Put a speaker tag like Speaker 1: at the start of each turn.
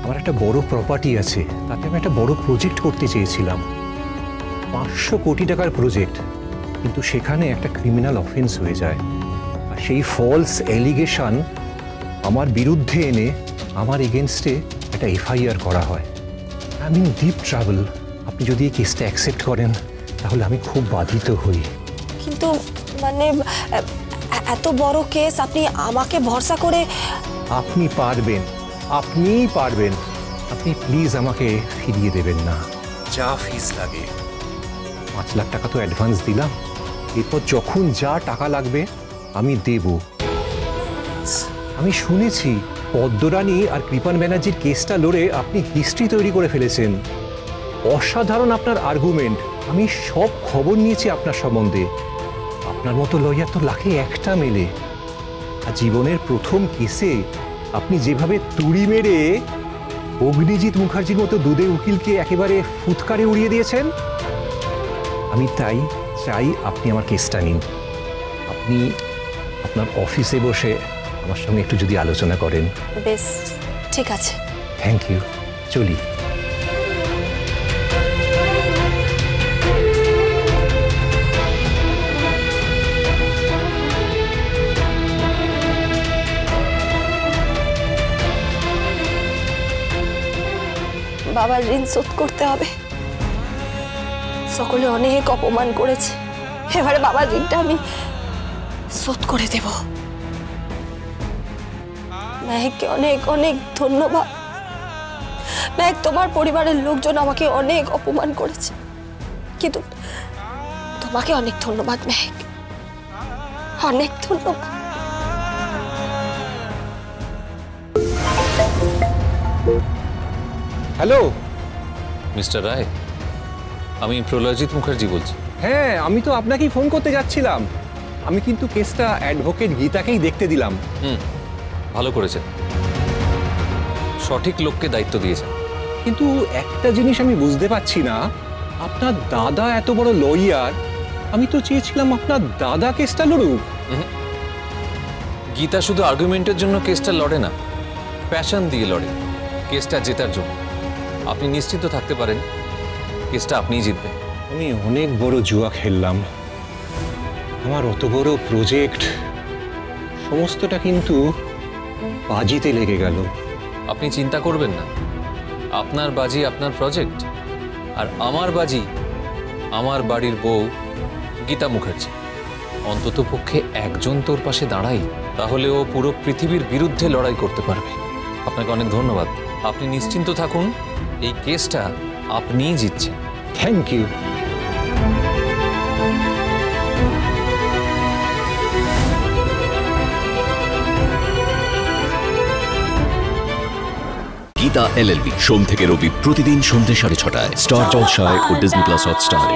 Speaker 1: আমার একটা বড় প্রপার্টি আছে, তাতে আমি একটা বড় প্রজেক্ট করতে চেয়েছিলাম। 500 কোটি টাকার প্রজেক্ট, কিন্তু সেখানে একটা ক্রিমিনাল অফেন্স হয়ে যায়। আর সেই ফলস অ্যালিগেশন আমার বিরুদ্ধে এনে আমার এগেনস্টে একটা এফআইআর করা হয়। I in deep travel. আপনি যদি এই কেসটা অ্যাকসেপ্ট করেন তাহলে আমি খুব বাধিত হই।
Speaker 2: কিন্তু মানে এত বড় কেস আপনি আমাকে ভরসা করে।
Speaker 1: আপনি পারবেন, আপনিই পারবেন। আপনি প্লিজ আমাকে ফিরিয়ে দেবেন না। যা ফিস লাগে, 5 লাখ টাকা তো অ্যাডভান্স দিলাম, এরপর যখন যা টাকা লাগবে আমি দেব। আমি শুনেছি পদ্মরানী আর কৃপান ব্যানার্জির কেসটা লড়ে আপনি হিস্ট্রি তৈরি করে ফেলেছেন। অসাধারণ আপনার আর্গুমেন্ট। আমি সব খবর নিয়েছি আপনার সম্বন্ধে। আপনার মতো লয়ার তো লাখে একটা মেলে। আর জীবনের প্রথম কেসে আপনি যেভাবে তুড়ি মেরে অগ্নিজিৎ মুখার্জির মতো দুধে উকিলকে একেবারে ফুৎকারে উড়িয়ে দিয়েছেন, আমি তাই চাই আপনি আমার কেসটা নিন। আপনি আপনার অফিসে বসে আমার সঙ্গে একটু যদি আলোচনা করেন।
Speaker 2: বেশ, ঠিক আছে।
Speaker 1: Thank you. চলি।
Speaker 2: বাবার ঋণ শোধ করতে হবে। সকলে অনেক অপমান করেছে, এবারে বাবার ঋণটা আমি শোধ করে দেব। মেহেককে অনেক অনেক ধন্যবাদ। মেহেক, তোমার পরিবারের লোকজন আমাকে অনেক অপমান করেছে, কিন্তু তোমাকে অনেক ধন্যবাদ মেহেক, অনেক ধন্যবাদ।
Speaker 1: হ্যালো
Speaker 3: মিস্টার রায়, আমি প্রলয়জিৎ মুখার্জি বলছি।
Speaker 1: হ্যাঁ, আমি তো আপনাকেই ফোন করতে যাচ্ছিলাম। আমি কিন্তু কেসটা অ্যাডভোকেট গীতাকেই দেখতে দিলাম।
Speaker 3: ভালো করেছেন, সঠিক লোককে দায়িত্ব দিয়েছেন।
Speaker 1: কিন্তু একটা জিনিস আমি বুঝতে পারছি না, আপনার দাদা এত বড় লয়ার, আমি তো চেয়েছিলাম আপনার দাদা কেসটা লড়ুক।
Speaker 3: গীতা শুধু আর্গুমেন্টের জন্য কেসটা লড়ে না, প্যাশন দিয়ে লড়ে কেসটা জেতার জন্য। আপনি নিশ্চিত থাকতে পারেন কেসটা আপনিই জিতবেন।
Speaker 1: আমি অনেক বড় জুয়া খেললাম। আমার অত বড় প্রজেক্ট সমস্তটা কিন্তু বাজিতে লেগে গেল।
Speaker 3: আপনি চিন্তা করবেন না, আপনার বাজি আপনার প্রজেক্ট, আর আমার বাজি আমার বাড়ির বউ গীতা মুখার্জি। অন্তত পক্ষে একজন তোর পাশে দাঁড়াই, তাহলে ও পুরো পৃথিবীর বিরুদ্ধে লড়াই করতে পারবে। আপনাকে অনেক ধন্যবাদ। আপনি নিশ্চিন্ত থাকুন, এই কেসটা আপনিই জিতছেন।
Speaker 1: Thank you.
Speaker 4: গীতা এলএলবি সোম থেকে রবি প্রতিদিন সন্ধ্যে 6:30টায় স্টার জলসায় ও ডিজনি প্লাস হটস্টারে।